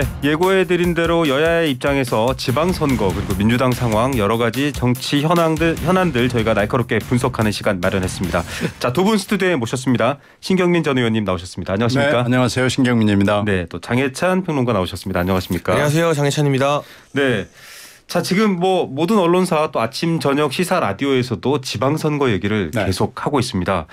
네, 예고해드린 대로 여야의 입장에서 지방선거 그리고 민주당 상황 여러 가지 정치 현안들 저희가 날카롭게 분석하는 시간 마련했습니다. 자, 두 분 스튜디오에 모셨습니다. 신경민 전 의원님 나오셨습니다. 안녕하십니까? 네, 안녕하세요. 신경민입니다. 네, 또 장혜찬 평론가 나오셨습니다. 안녕하십니까? 안녕하세요. 장혜찬입니다. 네. 자, 지금 뭐 모든 언론사 또 아침 저녁 시사 라디오에서도 지방선거 얘기를 계속 하고 있습니다.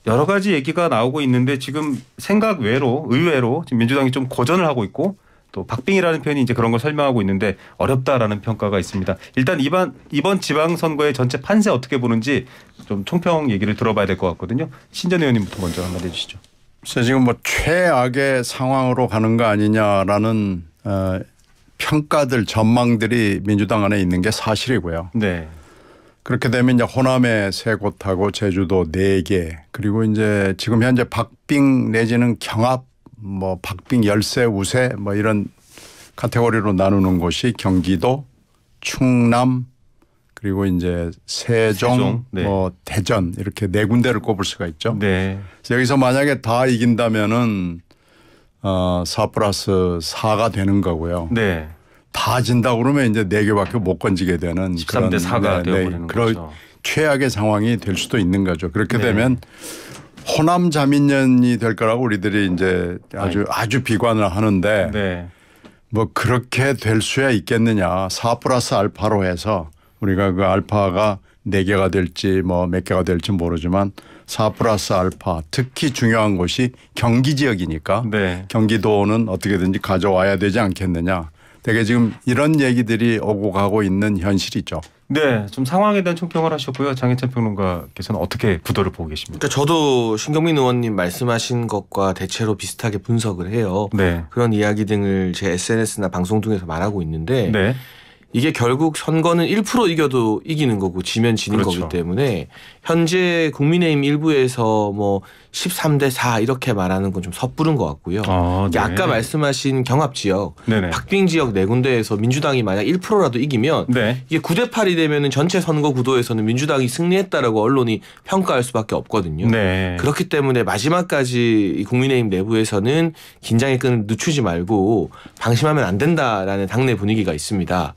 여러 가지 얘기가 나오고 있는데 지금 생각 외로 의외로 지금 민주당이 좀 고전을 하고 있고 또 박빙이라는 표현이 이제 그런 걸 설명하고 있는데 어렵다라는 평가가 있습니다. 일단 이번 지방선거의 전체 판세 어떻게 보는지 좀 총평 얘기를 들어봐야 될 것 같거든요. 신 전 의원님부터 먼저 한마디 해주시죠. 지금 뭐 최악의 상황으로 가는 거 아니냐라는 평가들 전망들이 민주당 안에 있는 게 사실이고요. 네. 그렇게 되면 이제 호남에 3곳하고 제주도 4개 그리고 이제 지금 현재 박빙 내지는 경합 뭐 박빙 열세 우세 뭐 이런 카테고리로 나누는 곳이 경기도, 충남 그리고 이제 세종, 네. 뭐 대전 이렇게 4군데를 꼽을 수가 있죠. 네. 여기서 만약에 다 이긴다면은 4+4가 되는 거고요. 네. 다 진다 그러면 이제 4개밖에 못 건지게 되는 13대 4가 되어버리는 거죠. 최악의 상황이 될 수도 있는 거죠. 그렇게 되면 호남 자민련이 될 거라고 우리들이 이제 아주 비관을 하는데 뭐 그렇게 될 수야 있겠느냐. 4+알파로 해서 우리가 그 알파가 4개가 될지 뭐 몇 개가 될지 모르지만 4+알파 특히 중요한 곳이 경기 지역이니까 경기도는 어떻게든지 가져와야 되지 않겠느냐. 되게 지금 이런 얘기들이 오고 가고 있는 현실이죠. 네, 좀 상황에 대한 총평을 하셨고요. 장혜찬 평론가께서는 어떻게 구도를 보고 계십니까? 그러니까 저도 신경민 의원님 말씀하신 것과 대체로 비슷하게 분석을 해요. 그런 이야기 등을 제 SNS나 방송 통해서 말하고 있는데 이게 결국 선거는 1% 이겨도 이기는 거고 지면 지는 거기 때문에 현재 국민의힘 일부에서 뭐 13대 4 이렇게 말하는 건 좀 섣부른 것 같고요. 아까 말씀하신 경합 지역, 박빙 지역 4군데에서 민주당이 만약 1%라도 이기면 이게 9대 8이 되면은 전체 선거 구도에서는 민주당이 승리했다라고 언론이 평가할 수밖에 없거든요. 그렇기 때문에 마지막까지 국민의힘 내부에서는 긴장의 끈을 늦추지 말고 방심하면 안 된다라는 당내 분위기가 있습니다.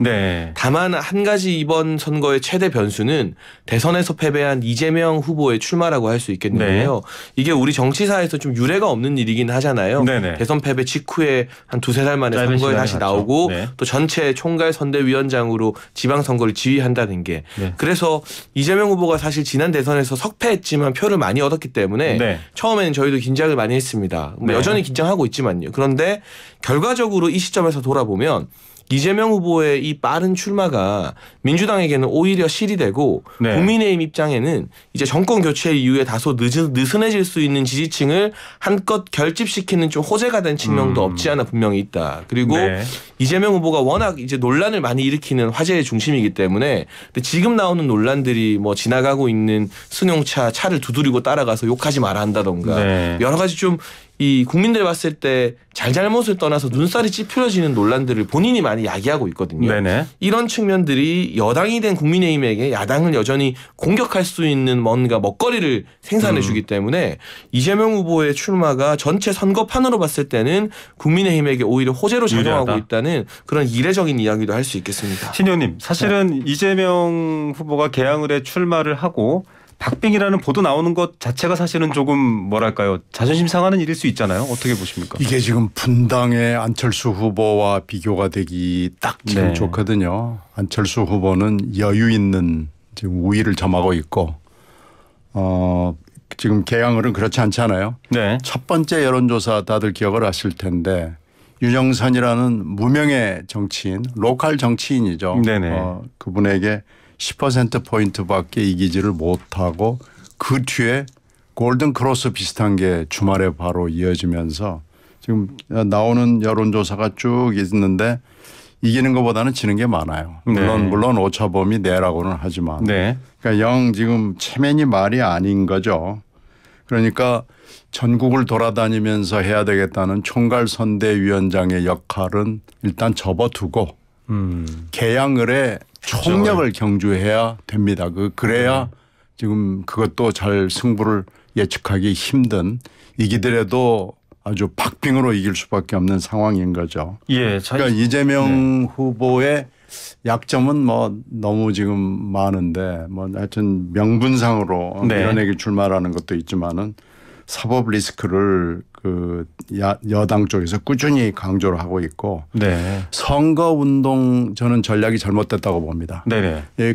다만 한 가지 이번 선거의 최대 변수는 대선에서 패배한 이재명 후보의 출마라고 할 수 있겠는데요. 이게 우리 정치사에서 좀 유례가 없는 일이긴 하잖아요. 대선 패배 직후에 한 2-3달 만에 선거에 다시 나오고 또 전체 총괄 선대위원장으로 지방선거를 지휘한다는 게 그래서 이재명 후보가 사실 지난 대선에서 석패했지만 표를 많이 얻었기 때문에 처음에는 저희도 긴장을 많이 했습니다. 여전히 긴장하고 있지만요. 그런데 결과적으로 이 시점에서 돌아보면 이재명 후보의 이 빠른 출마가 민주당에게는 오히려 실이 되고 국민의힘 입장에는 이제 정권 교체 이후에 다소 느슨해질 수 있는 지지층을 한껏 결집시키는 좀 호재가 된 측면도 없지 않아 분명히 있다. 그리고 이재명 후보가 워낙 이제 논란을 많이 일으키는 화제의 중심이기 때문에 근데 지금 나오는 논란들이 뭐 지나가고 있는 승용차 차를 두드리고 따라가서 욕하지 마라 한다던가 여러 가지 좀 이 국민들 봤을 때 잘잘못을 떠나서 눈살이 찌푸려지는 논란들을 본인이 많이 야기하고 있거든요. 이런 측면들이 여당이 된 국민의힘에게 야당을 여전히 공격할 수 있는 뭔가 먹거리를 생산해 주기 때문에 이재명 후보의 출마가 전체 선거판으로 봤을 때는 국민의힘에게 오히려 호재로 작용하고 있다는 그런 이례적인 이야기도 할 수 있겠습니다. 신 의원님, 사실은 이재명 후보가 개항을 해 출마를 하고 박빙이라는 보도 나오는 것 자체가 사실은 조금 뭐랄까요 자존심 상하는 일일 수 있잖아요. 어떻게 보십니까? 이게 지금 분당의 안철수 후보와 비교가 되기 딱 지금 좋거든요. 안철수 후보는 여유 있는 지금 우위를 점하고 있고 지금 개항을은 그렇지 않잖아요. 첫 번째 여론조사 다들 기억을 하실 텐데 유정선이라는 무명의 정치인, 로컬 정치인이죠. 그분에게 10%포인트밖에 이기지를 못하고 그 뒤에 골든 크로스 비슷한 게 주말에 바로 이어지면서 지금 나오는 여론조사가 쭉 있는데 이기는 것보다는 지는 게 많아요. 물론 오차범위 내라고는 하지만 그러니까 영 지금 체면이 말이 아닌 거죠. 그러니까 전국을 돌아다니면서 해야 되겠다는 총괄선대위원장의 역할은 일단 접어두고 개항을 해 총력을 경주해야 됩니다. 그래야 지금 그것도 잘 승부를 예측하기 힘든 이기더라도 아주 박빙으로 이길 수밖에 없는 상황인 거죠. 예, 그러니까 이재명 후보의 약점은 뭐 너무 지금 많은데 뭐 하여튼 명분상으로 밀어내기 출마라는 것도 있지만은 사법 리스크를 그 여당 쪽에서 꾸준히 강조를 하고 있고 선거 운동 저는 전략이 잘못됐다고 봅니다.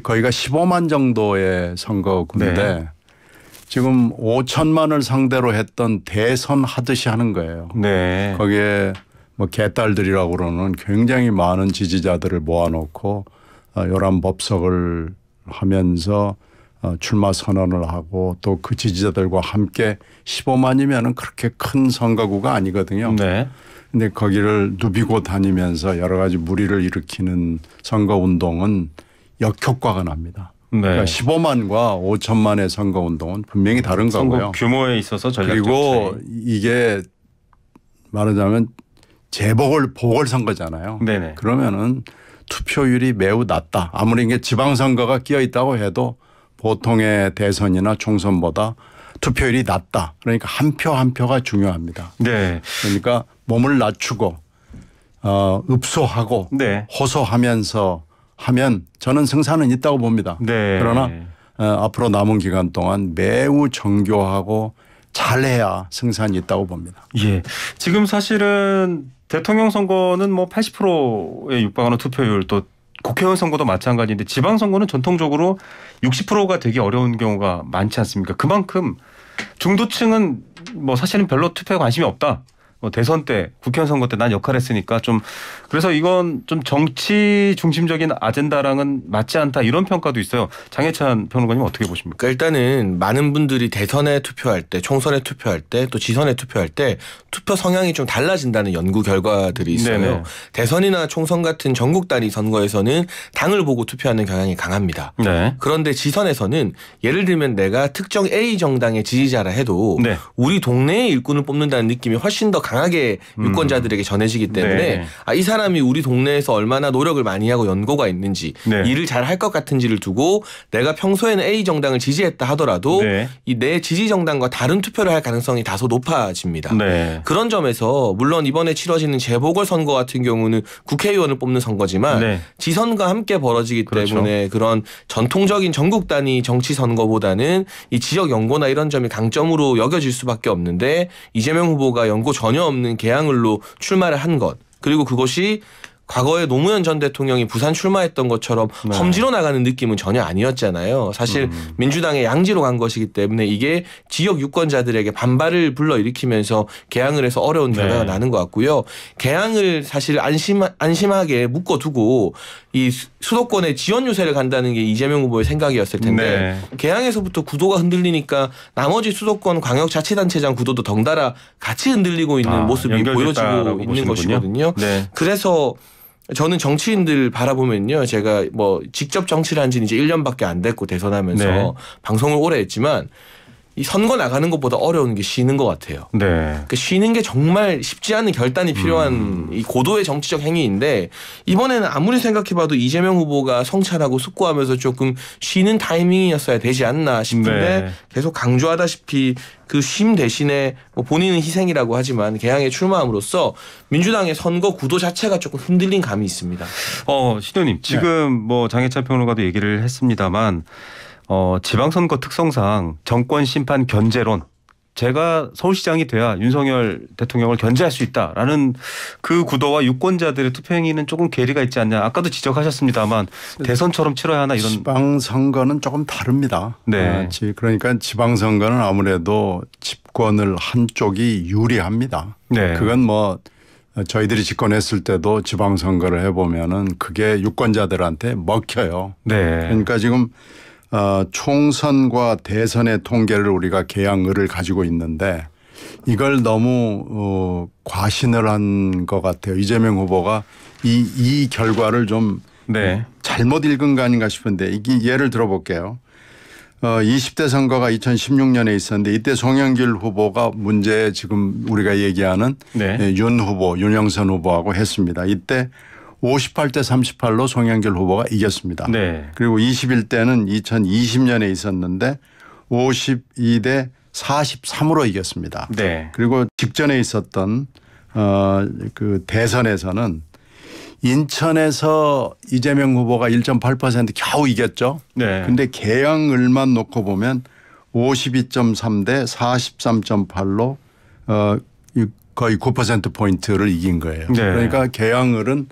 거기가 15만 정도의 선거구인데 지금 5천만을 상대로 했던 대선 하듯이 하는 거예요. 거기에 뭐 개딸들이라고 그러는 굉장히 많은 지지자들을 모아놓고 요란법석을 하면서 출마 선언을 하고 또 그 지지자들과 함께 15만이면은 그렇게 큰 선거구가 아니거든요. 근데 거기를 누비고 다니면서 여러 가지 무리를 일으키는 선거 운동은 역효과가 납니다. 그러니까 15만과 5천만의 선거 운동은 분명히 다른 거고요. 선거 규모에 있어서 전략적 그리고 차이. 이게 말하자면 보궐선거잖아요. 그러면은 투표율이 매우 낮다. 아무리 이게 지방선거가 끼어 있다고 해도 보통의 대선이나 총선보다 투표율이 낮다. 그러니까 한 표 한 표가 중요합니다. 그러니까 몸을 낮추고 읍소하고 호소하면서 하면 저는 승산은 있다고 봅니다. 그러나 앞으로 남은 기간 동안 매우 정교하고 잘해야 승산이 있다고 봅니다. 지금 사실은 대통령 선거는 뭐 80%에 육박하는 투표율 또 국회의원 선거도 마찬가지인데 지방선거는 전통적으로 60%가 되기 어려운 경우가 많지 않습니까? 그만큼 중도층은 뭐 사실은 별로 투표에 관심이 없다. 대선 때 국회의원 선거 때 난 역할을 했으니까 좀 그래서 이건 좀 정치 중심적인 아젠다랑은 맞지 않다 이런 평가도 있어요. 장혜찬 평론가님 어떻게 보십니까? 일단은 많은 분들이 대선에 투표할 때 총선에 투표할 때 또 지선에 투표할 때 투표 성향이 좀 달라진다는 연구 결과들이 있어요. 대선이나 총선 같은 전국 단위 선거에서는 당을 보고 투표하는 경향이 강합니다. 그런데 지선에서는 예를 들면 내가 특정 A 정당의 지지자라 해도 우리 동네의 일꾼을 뽑는다는 느낌이 훨씬 더 강하게 유권자들에게 전해지기 때문에 이 사람이 우리 동네에서 얼마나 노력을 많이 하고 연고가 있는지 일을 잘 할 것 같은지를 두고 내가 평소에는 A 정당을 지지했다 하더라도 이 내 지지 정당과 다른 투표를 할 가능성이 다소 높아집니다. 그런 점에서 물론 이번에 치러지는 재보궐선거 같은 경우는 국회의원을 뽑는 선거지만 지선과 함께 벌어지기 때문에 그런 전통적인 전국 단위 정치 선거보다는 이 지역 연고나 이런 점이 강점으로 여겨질 수밖에 없는데 이재명 후보가 연고 전혀 없는 개항을로 출마를 한 것 그리고 그것이 과거에 노무현 전 대통령이 부산 출마했던 것처럼 험지로 나가는 느낌은 전혀 아니었잖아요. 사실 민주당의 양지로 간 것이기 때문에 이게 지역 유권자들에게 반발을 불러일으키면서 개항을 해서 어려운 결과가 나는 것 같고요. 개항을 사실 안심하게 묶어두고 이 수도권에 지원 유세를 간다는 게 이재명 후보의 생각이었을 텐데 개항에서부터 구도가 흔들리니까 나머지 수도권 광역자치단체장 구도도 덩달아 같이 흔들리고 있는 모습이 보여지고 있는 것이거든요. 그래서 저는 정치인들 바라보면요. 제가 뭐 직접 정치를 한 지는 이제 1년밖에 안 됐고 대선하면서 방송을 오래 했지만 이 선거 나가는 것보다 어려운 게 쉬는 것 같아요. 그러니까 쉬는 게 정말 쉽지 않은 결단이 필요한 이 고도의 정치적 행위인데 이번에는 아무리 생각해봐도 이재명 후보가 성찰하고 숙고하면서 조금 쉬는 타이밍이었어야 되지 않나 싶은데 계속 강조하다시피 그 쉼 대신에 뭐 본인은 희생이라고 하지만 개항에 출마함으로써 민주당의 선거 구도 자체가 조금 흔들린 감이 있습니다. 신현님 지금 뭐 장혜찬 평론가도 얘기를 했습니다만 지방선거 특성상 정권 심판 견제론 제가 서울시장이 돼야 윤석열 대통령을 견제할 수 있다라는 그 구도와 유권자들의 투표 행위는 조금 괴리가 있지 않냐. 아까도 지적하셨습니다만 대선처럼 치러야 하나 이런. 지방선거는 조금 다릅니다. 그러니까 지방선거는 아무래도 집권을 한쪽이 유리합니다. 그건 뭐 저희들이 집권했을 때도 지방선거를 해보면은 그게 유권자들한테 먹혀요. 그러니까 지금 총선과 대선의 통계를 우리가 개항을을 가지고 있는데 이걸 너무 과신을 한 것 같아요. 이재명 후보가 이 결과를 좀 잘못 읽은 거 아닌가 싶은데 이게 예를 들어볼게요. 20대 선거가 2016년에 있었는데 이때 송영길 후보가 문제 지금 우리가 얘기하는 윤 후보, 윤영선 후보하고 했습니다. 이때 58대 38로 송영길 후보가 이겼습니다. 그리고 21대는 2020년에 있었는데 52대 43으로 이겼습니다. 그리고 직전에 있었던 그 대선에서는 인천에서 이재명 후보가 1.8% 겨우 이겼죠. 네. 근데 개항을만 놓고 보면 52.3 대 43.8로 거의 9%포인트를 이긴 거예요. 네. 그러니까 개항을은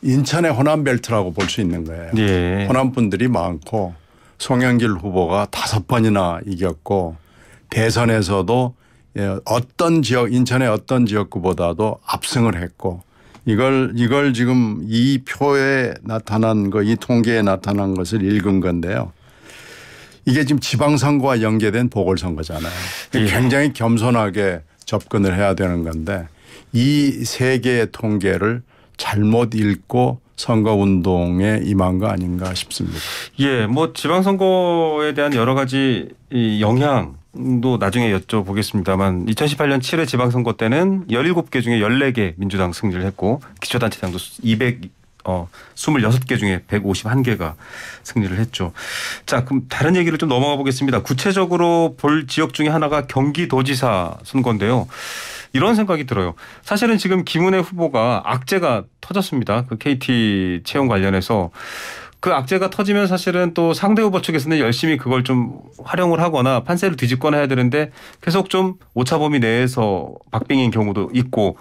인천의 호남벨트라고 볼 수 있는 거예요. 네. 호남 분들이 많고 송영길 후보가 5번이나 이겼고 대선에서도 어떤 지역 인천의 어떤 지역구보다도 압승을 했고 이걸 지금 이 표에 나타난 거 이 통계에 나타난 것을 읽은 건데요. 이게 지금 지방선거와 연계된 보궐선거잖아요. 예. 굉장히 겸손하게 접근을 해야 되는 건데 이 세 개의 통계를 잘못 읽고 선거운동에 임한 거 아닌가 싶습니다. 예, 뭐 지방선거에 대한 여러 가지 영향도 나중에 여쭤보겠습니다만 2018년 7회 지방선거 때는 17개 중에 14개 민주당 승리를 했고 기초단체장도 26개 중에 151개가 승리를 했죠. 자, 그럼 다른 얘기를 좀 넘어가 보겠습니다. 구체적으로 볼 지역 중에 하나가 경기도지사 선거인데요. 이런 생각이 들어요. 사실은 지금 김은혜 후보가 악재가 터졌습니다. 그 KT 채용 관련해서. 그 악재가 터지면 사실은 또 상대 후보 측에서는 열심히 그걸 좀 활용을 하거나 판세를 뒤집거나 해야 되는데 계속 좀 오차 범위 내에서 박빙인 경우도 있고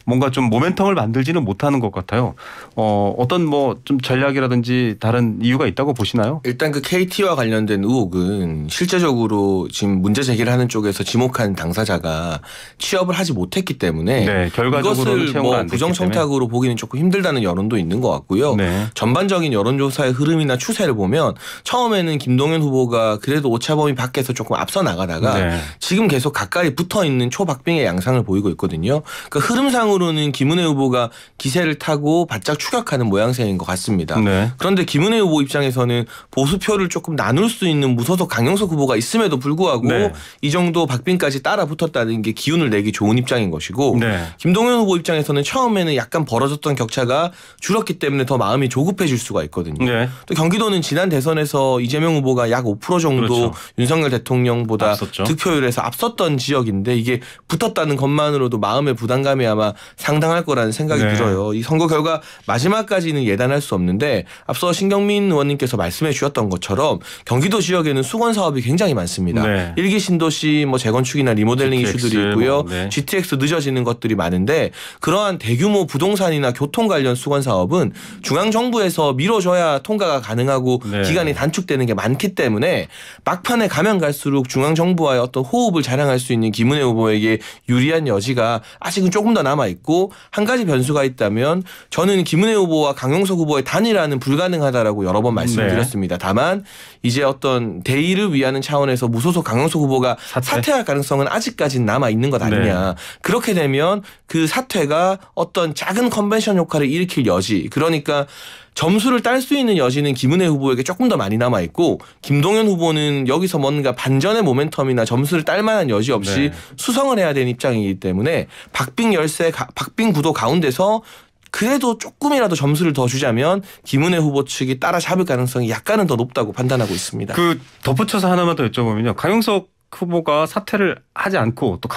뭔가 좀 모멘텀을 만들지는 못하는 것 같아요. 어떤 뭐 좀 전략이라든지 다른 이유가 있다고 보시나요? 일단 그 KT와 관련된 의혹은 실제적으로 지금 문제 제기를 하는 쪽에서 지목한 당사자가 취업을 하지 못했기 때문에 네, 결과적으로는 이것을 뭐 부정청탁으로 보기는 조금 힘들다는 여론도 있는 것 같고요. 네. 전반적인 여론조사 흐름이나 추세를 보면 처음에는 김동연 후보가 그래도 오차범위 밖에서 조금 앞서 나가다가 네. 지금 계속 가까이 붙어있는 초박빙의 양상을 보이고 있거든요. 그 흐름상으로는 김은혜 후보가 기세를 타고 바짝 추격하는 모양새인 것 같습니다. 네. 그런데 김은혜 후보 입장에서는 보수표를 조금 나눌 수 있는 무소속 강용석 후보가 있음에도 불구하고 네. 이 정도 박빙까지 따라 붙었다는 게 기운을 내기 좋은 입장인 것이고 네. 김동연 후보 입장에서는 처음에는 약간 벌어졌던 격차가 줄었기 때문에 더 마음이 조급해질 수가 있거든요. 네. 또 경기도는 지난 대선에서 이재명 후보가 약 5% 정도 그렇죠. 윤석열 대통령보다 앞섰죠. 득표율에서 앞섰던 지역인데 이게 붙었다는 것만으로도 마음의 부담감이 아마 상당할 거라는 생각이 네. 들어요. 이 선거 결과 마지막까지는 예단할 수 없는데 앞서 신경민 의원님께서 말씀해 주셨던 것처럼 경기도 지역에는 수건 사업이 굉장히 많습니다. 네. 1기 신도시 뭐 재건축이나 리모델링 GTX, 이슈들이 있고요. 네. GTX 늦어지는 것들이 많은데 그러한 대규모 부동산이나 교통 관련 수건 사업은 중앙정부에서 밀어줘야 통과가 가능하고 네. 기간이 단축되는 게 많기 때문에 막판에 가면 갈수록 중앙정부와의 어떤 호흡을 자랑할 수 있는 김은혜 후보에게 유리한 여지가 아직은 조금 더 남아있고 한 가지 변수가 있다면 저는 김은혜 후보와 강용석 후보의 단일화는 불가능하다라고 여러 번 말씀을 드렸습니다. 다만 이제 어떤 대의를 위하는 차원에서 무소속 강용석 후보가 사퇴할 가능성은 아직까지는 남아있는 것 아니냐. 네. 그렇게 되면 그 사퇴가 어떤 작은 컨벤션 효과를 일으킬 여지 그러니까 점수를 딸 수 있는 여지는 김은혜 후보에게 조금 더 많이 남아있고 김동연 후보는 여기서 뭔가 반전의 모멘텀이나 점수를 딸 만한 여지 없이 네. 수성을 해야 되는 입장이기 때문에 박빙 열세, 박빙 구도 가운데서 그래도 조금이라도 점수를 더 주자면 김은혜 후보 측이 따라잡을 가능성이 약간은 더 높다고 판단하고 있습니다. 그 덧붙여서 하나만 더 여쭤보면요. 강용석 후보가 사퇴를 하지 않고 또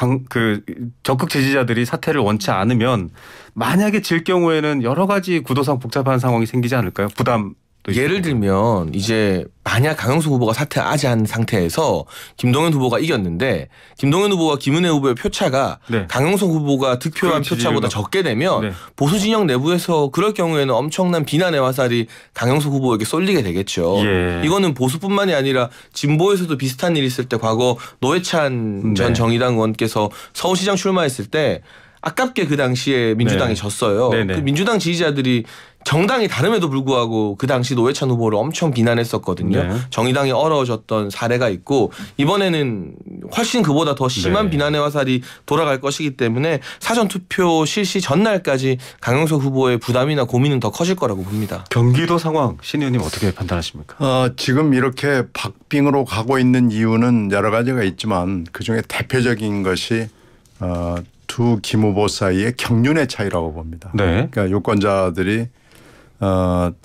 적극 지지자들이 사퇴를 원치 않으면 만약에 질 경우에는 여러 가지 구도상 복잡한 상황이 생기지 않을까요? 부담. 예를 들면 이제 만약 강용석 후보가 사퇴하지 않은 상태에서 김동연 후보가 이겼는데 김동연 후보와 김은혜 후보의 표차가 네. 강용석 후보가 득표한 표차보다 적게 되면 네. 보수 진영 내부에서 그럴 경우에는 엄청난 비난의 화살이 강용석 후보에게 쏠리게 되겠죠. 예. 이거는 보수뿐만이 아니라 진보에서도 비슷한 일이 있을 때 과거 노회찬 전 정의당 의원께서 서울시장 출마했을 때 아깝게 그 당시에 민주당이 졌어요. 그 민주당 지지자들이 정당이 다름에도 불구하고 그 당시 노회찬 후보를 엄청 비난했었거든요. 네. 정의당이 어려워졌던 사례가 있고 이번에는 훨씬 그보다 더 심한 비난의 화살이 돌아갈 것이기 때문에 사전투표 실시 전날까지 강용석 후보의 부담이나 고민은 더 커질 거라고 봅니다. 경기도 상황 신 의원님 어떻게 판단하십니까? 지금 이렇게 박빙으로 가고 있는 이유는 여러 가지가 있지만 그중에 대표적인 것이 두 김 후보 사이의 경륜의 차이라고 봅니다. 네. 그러니까 유권자들이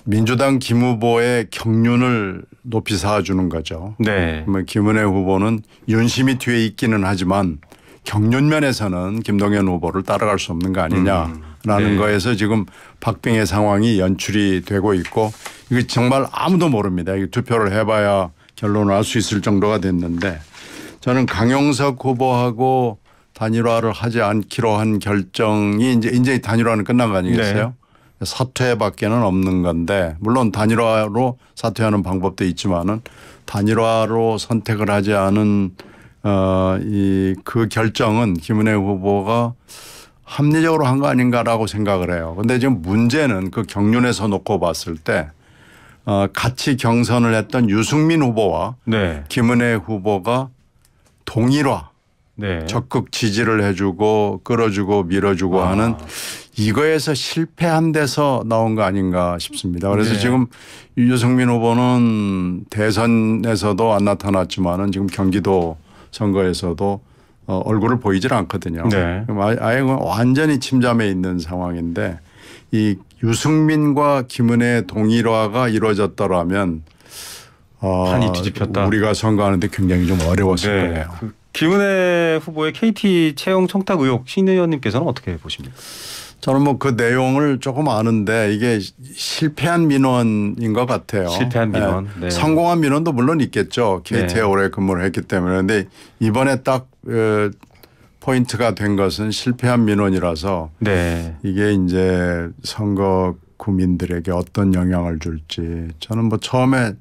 민주당 김 후보의 경륜을 높이 쌓아주는 거죠. 네. 김은혜 후보는 윤심이 뒤에 있기는 하지만 경륜면에서는 김동연 후보를 따라갈 수 없는 거 아니냐라는 거에서 지금 박빙의 상황이 연출이 되고 있고 이게 정말 아무도 모릅니다. 이 투표를 해봐야 결론을 알 수 있을 정도가 됐는데 저는 강용석 후보하고 단일화를 하지 않기로 한 결정이 이제 단일화는 끝난 거 아니겠어요? 사퇴밖에는 없는 건데 물론 단일화로 사퇴하는 방법도 있지만은 단일화로 선택을 하지 않은 그 결정은 김은혜 후보가 합리적으로 한 거 아닌가라고 생각을 해요. 그런데 지금 문제는 그 경륜에서 놓고 봤을 때 같이 경선을 했던 유승민 후보와 김은혜 후보가 동일화 적극 지지를 해주고 끌어주고 밀어주고 하는 이거에서 실패한 데서 나온 거 아닌가 싶습니다. 그래서 지금 유승민 후보는 대선에서도 안 나타났지만은 지금 경기도 선거에서도 얼굴을 보이질 않거든요. 아예 완전히 침잠해 있는 상황인데 이 유승민과 김은혜의 동일화가 이루어졌더라면 판이 뒤집혔다. 우리가 선거하는데 굉장히 좀 어려웠을 거예요. 김은혜 후보의 KT 채용 청탁 의혹 신 의원님께서는 어떻게 보십니까? 저는 뭐 그 내용을 조금 아는데 이게 실패한 민원인 것 같아요. 실패한 민원. 성공한 민원도 물론 있겠죠. KT에 오래 근무를 했기 때문에. 그런데 이번에 딱 포인트가 된 것은 실패한 민원이라서 이게 이제 선거 국민들에게 어떤 영향을 줄지 저는 뭐 처음에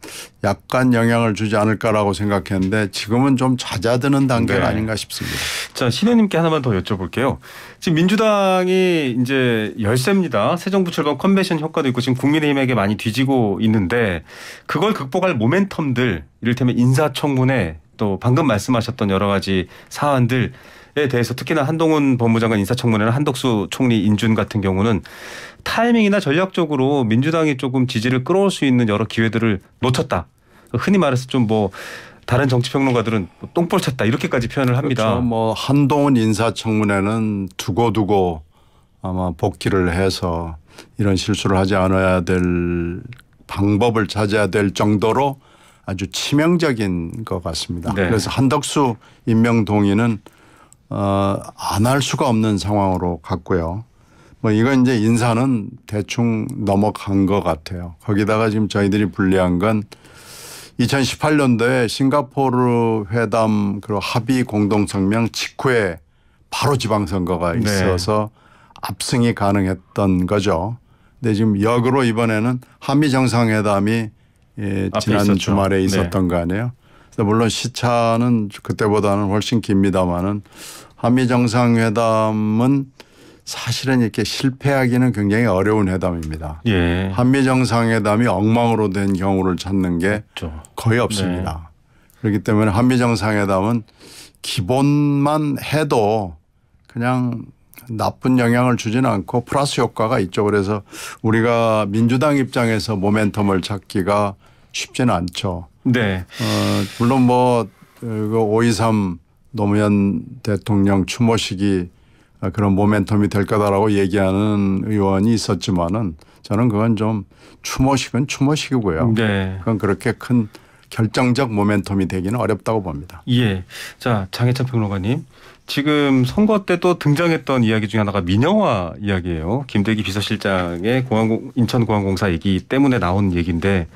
약간 영향을 주지 않을까라고 생각했는데 지금은 좀 잦아드는 단계가 아닌가 싶습니다. 자, 신 의원님께 하나만 더 여쭤볼게요. 지금 민주당이 이제 열세입니다. 새 정부 출범 컨벤션 효과도 있고 지금 국민의힘에게 많이 뒤지고 있는데 그걸 극복할 모멘텀들 이를테면 인사청문회 또 방금 말씀하셨던 여러 가지 사안들 에 대해서 특히나 한동훈 법무장관 인사청문회나 한덕수 총리 인준 같은 경우는 타이밍이나 전략적으로 민주당이 조금 지지를 끌어올 수 있는 여러 기회들을 놓쳤다. 흔히 말해서 좀 뭐 다른 정치평론가들은 똥볼 쳤다 이렇게까지 표현을 합니다. 그렇죠. 뭐 한동훈 인사청문회는 두고두고 아마 복귀를 해서 이런 실수를 하지 않아야 될 방법을 찾아야 될 정도로 아주 치명적인 것 같습니다. 그래서 한덕수 임명 동의는 안 할 수가 없는 상황으로 갔고요. 뭐 이건 이제 인사는 대충 넘어간 것 같아요. 거기다가 지금 저희들이 불리한 건 2018년도에 싱가포르 회담 그 합의 공동성명 직후에 바로 지방선거가 있어서 압승이 가능했던 거죠. 근데 지금 역으로 이번에는 한미 정상회담이 지난 주말에 있었던 거 아니에요. 물론 시차는 그때보다는 훨씬 깁니다마는 한미 정상회담은 사실은 이렇게 실패하기는 굉장히 어려운 회담입니다. 한미 정상회담이 엉망으로 된 경우를 찾는 게 거의 없습니다. 그렇기 때문에 한미 정상회담은 기본만 해도 그냥 나쁜 영향을 주지는 않고 플러스 효과가 있죠. 그래서 우리가 민주당 입장에서 모멘텀을 찾기가 쉽지는 않죠. 물론 뭐 5.23 노무현 대통령 추모식이 그런 모멘텀이 될 거다라고 얘기하는 의원이 있었지만은 저는 그건 좀 추모식은 추모식이고요. 그건 그렇게 큰 결정적 모멘텀이 되기는 어렵다고 봅니다. 자, 장혜찬 평론가님. 지금 선거 때 또 등장했던 이야기 중에 하나가 민영화 이야기예요. 김대기 비서실장의 인천공항공사 얘기 때문에 나온 얘기인데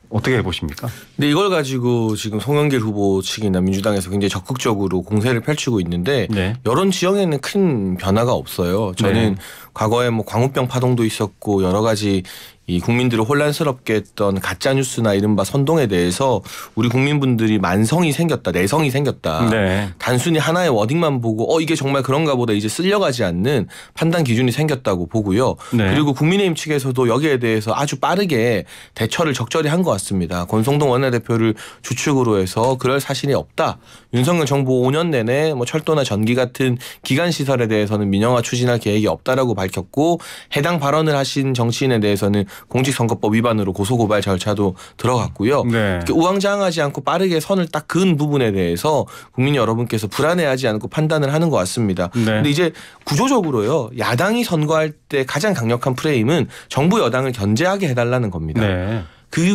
어떻게 보십니까? 근데 이걸 가지고 지금 송영길 후보 측이나 민주당에서 굉장히 적극적으로 공세를 펼치고 있는데 여론 지형에는 큰 변화가 없어요. 저는 과거에 뭐 광우병 파동도 있었고 여러 가지 이 국민들을 혼란스럽게 했던 가짜 뉴스나 이른바 선동에 대해서 우리 국민분들이 만성이 생겼다, 내성이 생겼다. 단순히 하나의 워딩만 보고 이게 정말 그런가 보다 이제 쓸려가지 않는 판단 기준이 생겼다고 보고요. 그리고 국민의힘 측에서도 여기에 대해서 아주 빠르게 대처를 적절히 한 것 같습니다. 권성동 원내대표를 주축으로 해서 그럴 사실이 없다. 윤석열 정부 5년 내내 뭐 철도나 전기 같은 기간 시설에 대해서는 민영화 추진할 계획이 없다라고 밝혔고 해당 발언을 하신 정치인에 대해서는 공직선거법 위반으로 고소고발 절차도 들어갔고요. 우왕좌왕하지 않고 빠르게 선을 딱 그은 부분에 대해서 국민 여러분께서 불안해하지 않고 판단을 하는 것 같습니다. 근데 이제 구조적으로요. 야당이 선거할 때 가장 강력한 프레임은 정부 여당을 견제하게 해달라는 겁니다.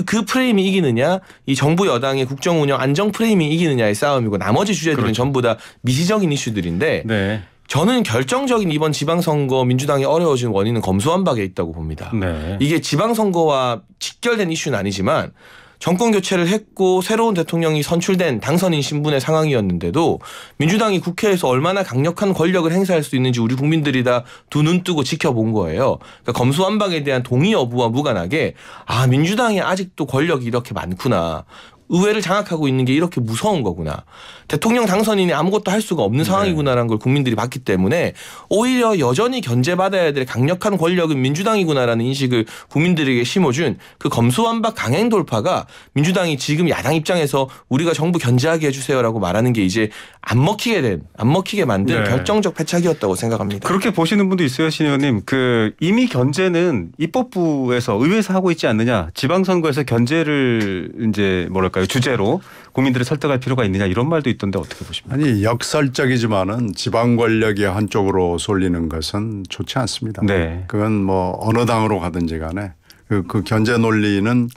그 프레임이 이기느냐, 이 정부 여당의 국정 운영 안정 프레임이 이기느냐의 싸움이고 나머지 주제들은 그렇죠. 전부 다 미시적인 이슈들인데 네. 저는 결정적인 이번 지방선거 민주당이 어려워진 원인은 검수완박에 있다고 봅니다. 네. 이게 지방선거와 직결된 이슈는 아니지만 정권 교체를 했고 새로운 대통령이 선출된 당선인 신분의 상황이었는데도 민주당이 국회에서 얼마나 강력한 권력을 행사할 수 있는지 우리 국민들이 다 두 눈 뜨고 지켜본 거예요. 그러니까 검수완박에 대한 동의 여부와 무관하게 민주당이 아직도 권력이 이렇게 많구나. 의회를 장악하고 있는 게 이렇게 무서운 거구나. 대통령 당선인이 아무것도 할 수가 없는 상황이구나라는 걸 국민들이 봤기 때문에 오히려 여전히 견제받아야 될 강력한 권력은 민주당이구나라는 인식을 국민들에게 심어준 그 검수완박 강행 돌파가 민주당이 지금 야당 입장에서 우리가 정부 견제하게 해주세요라고 말하는 게 이제 안 먹히게 만든 결정적 패착이었다고 생각합니다. 그렇게 보시는 분도 있어요, 신 의원님. 이미 견제는 입법부에서 의회에서 하고 있지 않느냐. 지방선거에서 견제를 이제 뭐랄까요 주제로 국민들을 설득할 필요가 있느냐 이런 말도 있던데 어떻게 보십니까? 아니 역설적이지만은 지방 권력이 한쪽으로 쏠리는 것은 좋지 않습니다. 네. 그건 뭐 어느 당으로 가든지 간에 그 견제 논리는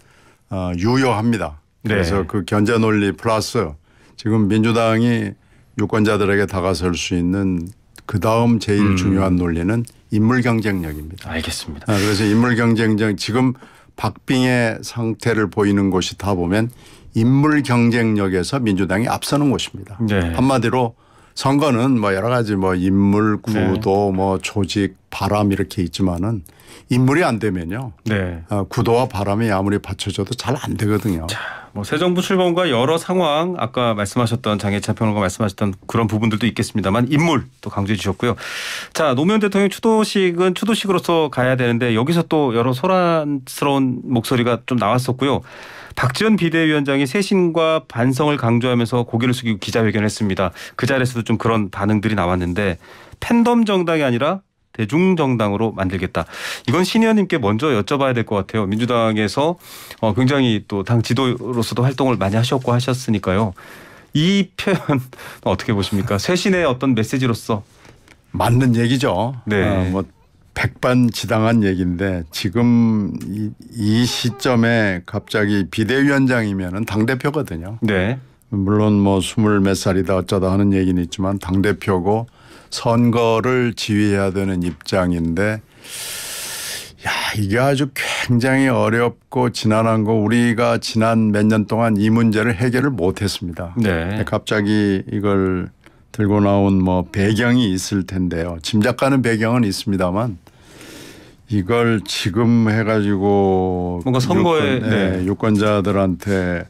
유효합니다. 그래서 네. 그 견제 논리 플러스 지금 민주당이 유권자들에게 다가설 수 있는 그다음 제일 중요한 논리는 인물 경쟁력입니다. 알겠습니다. 그래서 인물 경쟁력 지금 박빙의 상태를 보이는 곳이 다 보면 인물 경쟁력에서 민주당이 앞서는 곳입니다. 네. 한마디로 선거는 뭐 여러 가지 뭐 인물 구도 네. 뭐 조직 바람 이렇게 있지만은 인물이 안 되면요. 네. 구도와 바람이 아무리 받쳐줘도 잘 안 되거든요. 자, 뭐 새 정부 출범과 여러 상황 아까 말씀하셨던 장혜찬 평론가 말씀하셨던 그런 부분들도 있겠습니다만 인물 또 강조해 주셨고요. 자, 노무현 대통령 추도식은 추도식으로서 가야 되는데 여기서 또 여러 소란스러운 목소리가 좀 나왔었고요. 박지원 비대위원장이 쇄신과 반성을 강조하면서 고개를 숙이고 기자회견을 했습니다. 그 자리에서도 좀 그런 반응들이 나왔는데 팬덤 정당이 아니라 대중정당으로 만들겠다. 이건 신 의원님께 먼저 여쭤봐야 될 것 같아요. 민주당에서 굉장히 또 당 지도로서도 활동을 많이 하셨고 하셨으니까요. 이 표현 어떻게 보십니까? 쇄신의 어떤 메시지로서. 맞는 얘기죠. 네. 뭐 백반지당한 얘기인데 지금 이 시점에 갑자기 비대위원장이면은 당대표거든요. 네. 물론 뭐 20몇 살이다 어쩌다 하는 얘기는 있지만 당대표고 선거를 지휘해야 되는 입장인데 이게 아주 굉장히 어렵고 지난한 거 우리가 지난 몇 년 동안 이 문제를 해결을 못했습니다. 네. 갑자기 이걸 들고 나온 뭐 배경이 있을 텐데요. 짐작가는 배경은 있습니다만 이걸 지금 해가지고 뭔가 선거에 유권자들한테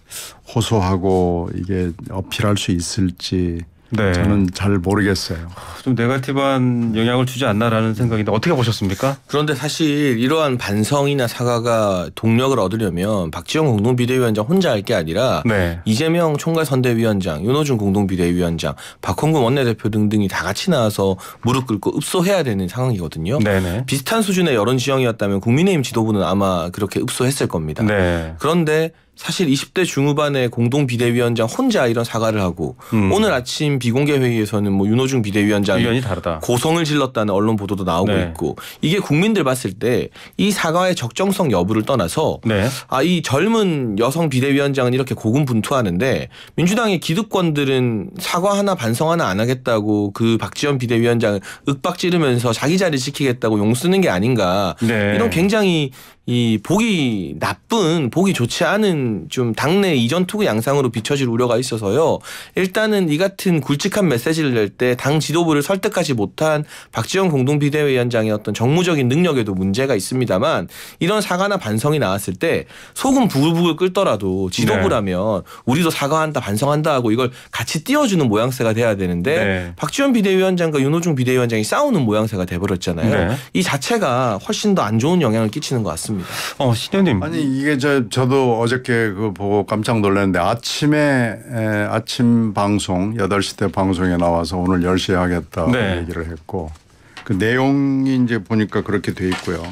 호소하고 이게 어필할 수 있을지 네. 저는 잘 모르겠어요. 좀 네거티브한 영향을 주지 않나라는 생각인데 어떻게 보셨습니까? 그런데 사실 이러한 반성이나 사과가 동력을 얻으려면 박지원 공동비대위원장 혼자 할 게 아니라 네. 이재명 총괄선대위원장, 윤호중 공동비대위원장, 박홍근 원내대표 등등이 다 같이 나와서 무릎 꿇고 읍소해야 되는 상황이거든요. 네네. 비슷한 수준의 여론 지형이었다면 국민의힘 지도부는 아마 그렇게 읍소했을 겁니다. 네. 그런데 사실 20대 중후반의 공동비대위원장 혼자 이런 사과를 하고 오늘 아침 비공개 회의에서는 뭐 윤호중 비대위원장이 고성을 질렀다는 언론 보도도 나오고 네. 있고 이게 국민들 봤을 때 이 사과의 적정성 여부를 떠나서 네. 이 젊은 여성 비대위원장은 이렇게 고군분투하는데 민주당의 기득권들은 사과 하나 반성 하나 안 하겠다고 그 박지원 비대위원장을 윽박 지르면서 자기 자리 지키겠다고 용쓰는 게 아닌가 네. 이런 굉장히 이 보기 나쁜 보기 좋지 않은 좀 당내 이전 투구 양상으로 비춰질 우려가 있어서요. 일단은 이 같은 굵직한 메시지를 낼 때 당 지도부를 설득하지 못한 박지원 공동비대위원장의 어떤 정무적인 능력에도 문제가 있습니다만 이런 사과나 반성이 나왔을 때 속은 부글부글 끓더라도 지도부라면 네. 우리도 사과한다 반성한다 하고 이걸 같이 띄워주는 모양새가 돼야 되는데 네. 박지원 비대위원장과 윤호중 비대위원장이 싸우는 모양새가 돼버렸잖아요. 네. 이 자체가 훨씬 더 안 좋은 영향을 끼치는 것 같습니다. 신 의원님. 아니 이게 저도 어저께 그거 보고 깜짝 놀랐는데 아침 방송 8시 때 방송에 나와서 오늘 10시에 하겠다 네. 얘기를 했고 그 내용이 이제 보니까 그렇게 돼 있고요.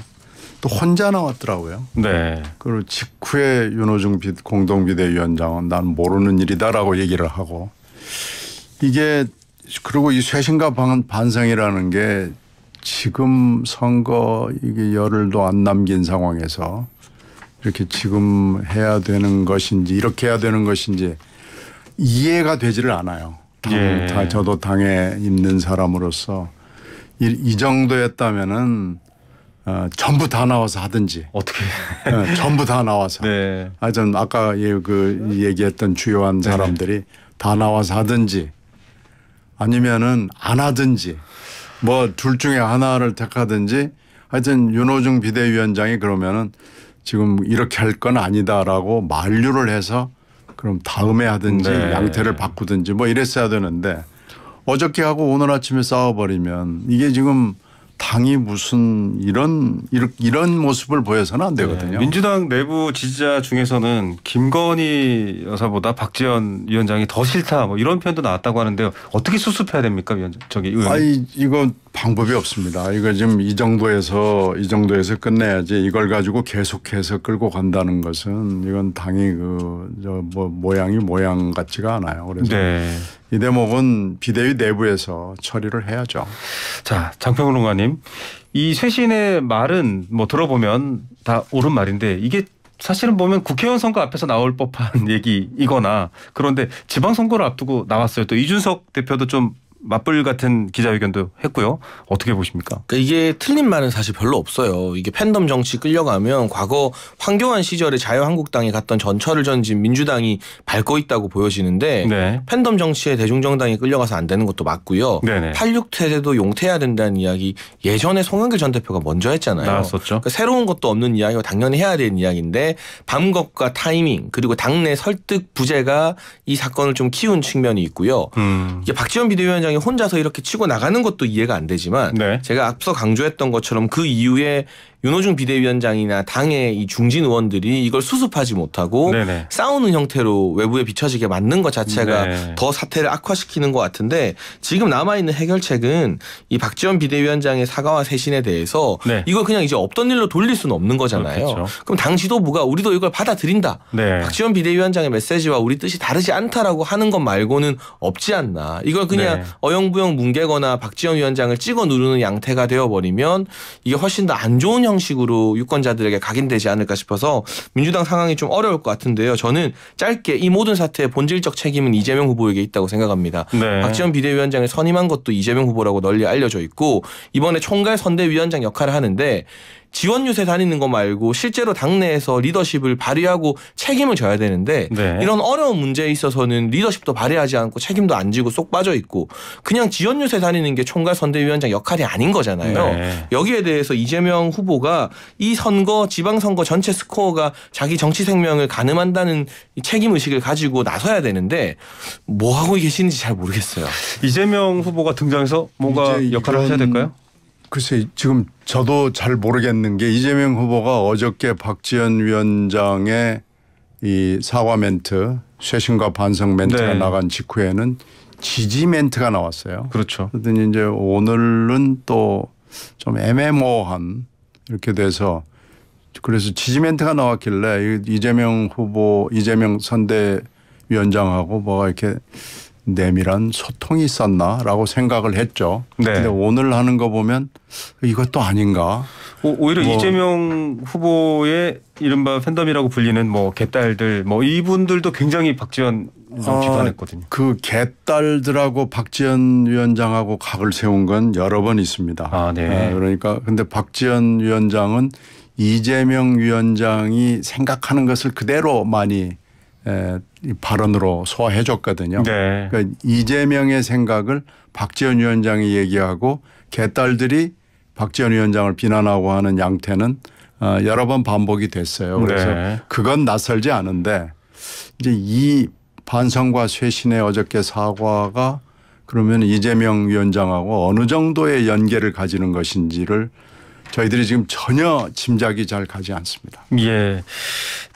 또 혼자 나왔더라고요. 네. 그리고 직후에 윤호중 공동비대위원장은 난 모르는 일이다라고 얘기를 하고 이게 그리고 이 쇄신과 반성이라는 게 지금 선거 이게 열흘도 안 남긴 상황에서 이렇게 지금 해야 되는 것인지 이렇게 해야 되는 것인지 이해가 되지를 않아요. 저도 당에 있는 사람으로서 이 정도였다면은 전부 다 나와서 하든지 어떻게 전부 다 나와서 전 아까 얘기했던 주요한 사람들이 다 나와서 하든지 아니면은 안 하든지 뭐 둘 중에 하나를 택하든지 하여튼 윤호중 비대위원장이 그러면은 지금 이렇게 할 건 아니다라고 만류를 해서 그럼 다음에 하든지 양태를 바꾸든지 뭐 이랬어야 되는데 어저께 하고 오늘 아침에 싸워버리면 이게 지금 당이 무슨 이런 모습을 보여서는 안 되거든요. 민주당 내부 지지자 중에서는 김건희 여사보다 박지원 위원장이 더 싫다 뭐 이런 표현도 나왔다고 하는데요. 어떻게 수습해야 됩니까, 의원님? 이건 방법이 없습니다. 이거 지금 이 정도에서 끝내야지 이걸 가지고 계속해서 끌고 간다는 것은 이건 당이 모양이 모양 같지가 않아요. 그래서 이 대목은 비대위 내부에서 처리를 해야죠. 자, 장평론가님, 이 쇄신의 말은 뭐 들어보면 다 옳은 말인데 이게 사실은 보면 국회의원 선거 앞에서 나올 법한 얘기이거나 그런데 지방선거를 앞두고 나왔어요. 또 이준석 대표도 좀 맞불 같은 기자회견도 했고요. 어떻게 보십니까? 그러니까 이게 틀린 말은 사실 별로 없어요. 이게 팬덤 정치 끌려가면 과거 황교안 시절에 자유한국당이 갔던 전철을 전진 민주당이 밟고 있다고 보여지는데 팬덤 정치에 대중정당이 끌려가서 안 되는 것도 맞고요. 86세대도 용퇴해야 된다는 이야기 예전에 송영길 전 대표가 먼저 했잖아요. 나왔었죠. 그러니까 새로운 것도 없는 이야기가 당연히 해야 되는 이야기인데 밤것과 타이밍 그리고 당내 설득 부재가 이 사건을 좀 키운 측면이 있고요. 이게 박지원 비대위원장 혼자서 이렇게 치고 나가는 것도 이해가 안 되지만 제가 앞서 강조했던 것처럼 그 이후에 윤호중 비대위원장이나 당의 이 중진 의원들이 이걸 수습하지 못하고 싸우는 형태로 외부에 비춰지게 만든 것 자체가 더 사태를 악화시키는 것 같은데 지금 남아있는 해결책은 이 박지원 비대위원장의 사과와 쇄신에 대해서 이걸 그냥 이제 없던 일로 돌릴 수는 없는 거잖아요. 그렇겠죠. 그럼 당 지도부가 우리도 이걸 받아들인다. 박지원 비대위원장의 메시지와 우리 뜻이 다르지 않다라고 하는 것 말고는 없지 않나. 이걸 그냥 어영부영 뭉개거나 박지원 위원장을 찍어 누르는 양태가 되어버리면 이게 훨씬 더 안 좋은 형식으로 유권자들에게 각인되지 않을까 싶어서 민주당 상황이 좀 어려울 것 같은데요. 저는 짧게 이 모든 사태의 본질적 책임은 이재명 후보에게 있다고 생각합니다. 박지원 비대위원장을 선임한 것도 이재명 후보라고 널리 알려져 있고 이번에 총괄 선대위원장 역할을 하는데 지원 유세 다니는 거 말고 실제로 당내에서 리더십을 발휘하고 책임을 져야 되는데 이런 어려운 문제에 있어서는 리더십도 발휘하지 않고 책임도 안 지고 쏙 빠져 있고 그냥 지원 유세 다니는 게 총괄 선대위원장 역할이 아닌 거잖아요. 여기에 대해서 이재명 후보가 이 선거 지방선거 전체 스코어가 자기 정치 생명을 가늠한다는 책임의식을 가지고 나서야 되는데 뭐 하고 계시는지 잘 모르겠어요. 이재명 후보가 등장해서 뭔가 역할을 해야 될까요? 글쎄 지금 저도 잘 모르겠는 게 이재명 후보가 어저께 박지원 위원장의 이 사과 멘트 쇄신과 반성 멘트가 나간 직후에는 지지 멘트가 나왔어요. 그렇죠. 그랬더니 이제 오늘은 또 좀 애매모호한 이렇게 돼서 그래서 지지 멘트가 나왔길래 이재명 후보 이재명 선대위원장하고 뭐가 이렇게 내밀한 소통이 있었나라고 생각을 했죠. 근데 오늘 하는 거 보면 이것도 아닌가. 오히려 이재명 후보의 이른바 팬덤이라고 불리는 뭐 개딸들 뭐 이분들도 굉장히 박지원 비판했거든요. 그 개딸들하고 박지원 위원장하고 각을 세운 건 여러 번 있습니다. 그러니까 근데 박지원 위원장은 이재명 위원장이 생각하는 것을 그대로 많이 발언으로 소화해 줬거든요. 그러니까 이재명의 생각을 박지원 위원장이 얘기하고 개딸들이 박지원 위원장을 비난하고 하는 양태는 여러 번 반복이 됐어요. 그래서 그건 낯설지 않은데 이제 이 반성과 쇄신의 어저께 사과가 그러면 이재명 위원장하고 어느 정도의 연계를 가지는 것인지를 저희들이 지금 전혀 짐작이 잘 가지 않습니다.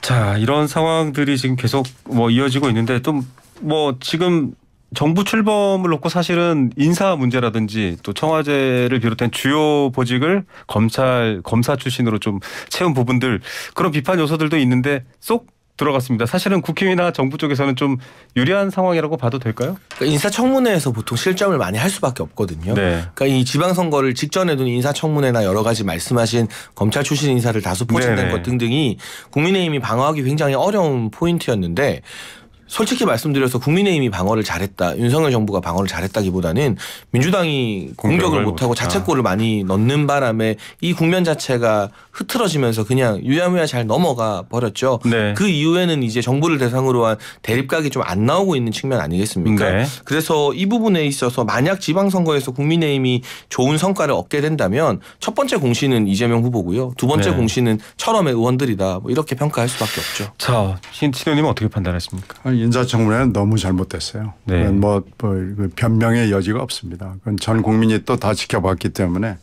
자, 이런 상황들이 지금 계속 뭐 이어지고 있는데 또 뭐 지금 정부 출범을 놓고 사실은 인사 문제라든지 또 청와대를 비롯한 주요 보직을 검사 출신으로 좀 채운 부분들 그런 비판 요소들도 있는데 쏙 들어갔습니다. 사실은 국힘이나 정부 쪽에서는 좀 유리한 상황이라고 봐도 될까요? 그러니까 인사청문회에서 보통 실점을 많이 할 수밖에 없거든요. 네. 그러니까 이 지방선거를 직전에도 인사청문회나 여러 가지 말씀하신 검찰 출신 인사를 다수 포진된 것 등등이 국민의힘이 방어하기 굉장히 어려운 포인트였는데 솔직히 말씀드려서 국민의힘이 방어를 잘했다. 윤석열 정부가 방어를 잘했다기보다는 민주당이 공격을 못하고 자책골을 많이 넣는 바람에 이 국면 자체가 흐트러지면서 그냥 유야무야 잘 넘어가 버렸죠. 네. 그 이후에는 이제 정부를 대상으로 한 대립각이 좀 안 나오고 있는 측면 아니겠습니까? 네. 그래서 이 부분에 있어서 만약 지방선거에서 국민의힘이 좋은 성과를 얻게 된다면 첫 번째 공신은 이재명 후보고요. 두 번째 네. 공신은 철험의 의원들이다. 뭐 이렇게 평가할 수밖에 없죠. 자, 신의원님은 어떻게 판단하십니까? 인사청문회는 너무 잘못됐어요. 네. 뭐 변명의 여지가 없습니다. 그건 전 국민이 또 다 지켜봤기 때문에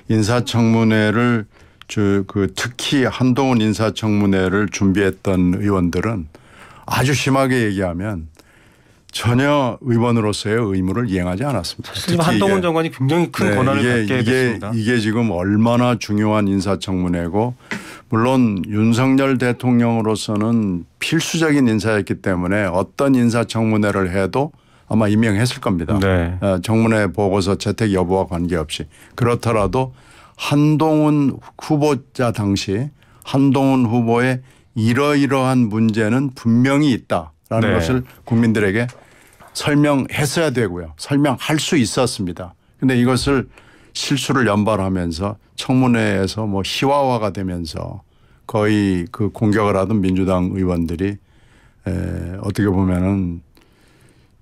인사청문회를 특히 한동훈 인사청문회를 준비했던 의원들은 아주 심하게 얘기하면 전혀 의원으로서의 의무를 이행하지 않았습니다. 사실 한동훈 장관이 굉장히 큰 권한을 갖게 됐습니다. 이게 지금 얼마나 중요한 인사청문회고 물론 윤석열 대통령으로서는 필수적인 인사였기 때문에 어떤 인사청문회를 해도 아마 임명했을 겁니다. 네. 청문회 보고서 채택 여부와 관계없이. 그렇더라도 한동훈 후보자 당시 한동훈 후보의 이러이러한 문제는 분명히 있다라는 네. 것을 국민들에게 설명했어야 되고요. 설명할 수 있었습니다. 그런데 이것을 실수를 연발하면서 청문회에서 뭐 희화화가 되면서 거의 그 공격을 하던 민주당 의원들이 어떻게 보면은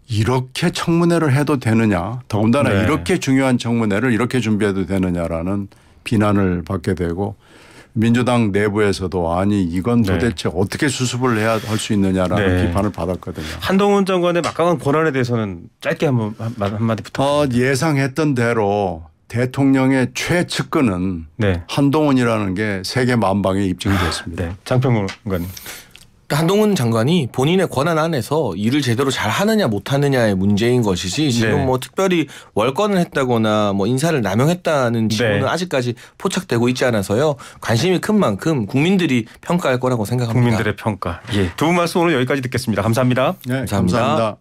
이렇게 청문회를 해도 되느냐 더군다나 네. 이렇게 중요한 청문회를 이렇게 준비해도 되느냐라는 비난을 받게 되고 민주당 내부에서도 아니 이건 도대체 네. 어떻게 수습을 해야 할 수 있느냐라는 네. 비판을 받았거든요. 한동훈 장관의 막강한 권한에 대해서는 짧게 한마디 부탁드립니다. 예상했던 대로 대통령의 최측근은 네. 한동훈이라는 게 세계 만방에 입증됐습니다. 네. 장평근 의원님. 한동훈 장관이 본인의 권한 안에서 일을 제대로 잘 하느냐 못하느냐의 문제인 것이지 지금 네. 뭐 특별히 월권을 했다거나 뭐 인사를 남용했다는 지문은 네. 아직까지 포착되고 있지 않아서요. 관심이 큰 만큼 국민들이 평가할 거라고 생각합니다. 국민들의 평가. 예. 두 분 말씀 오늘 여기까지 듣겠습니다. 감사합니다. 네, 감사합니다.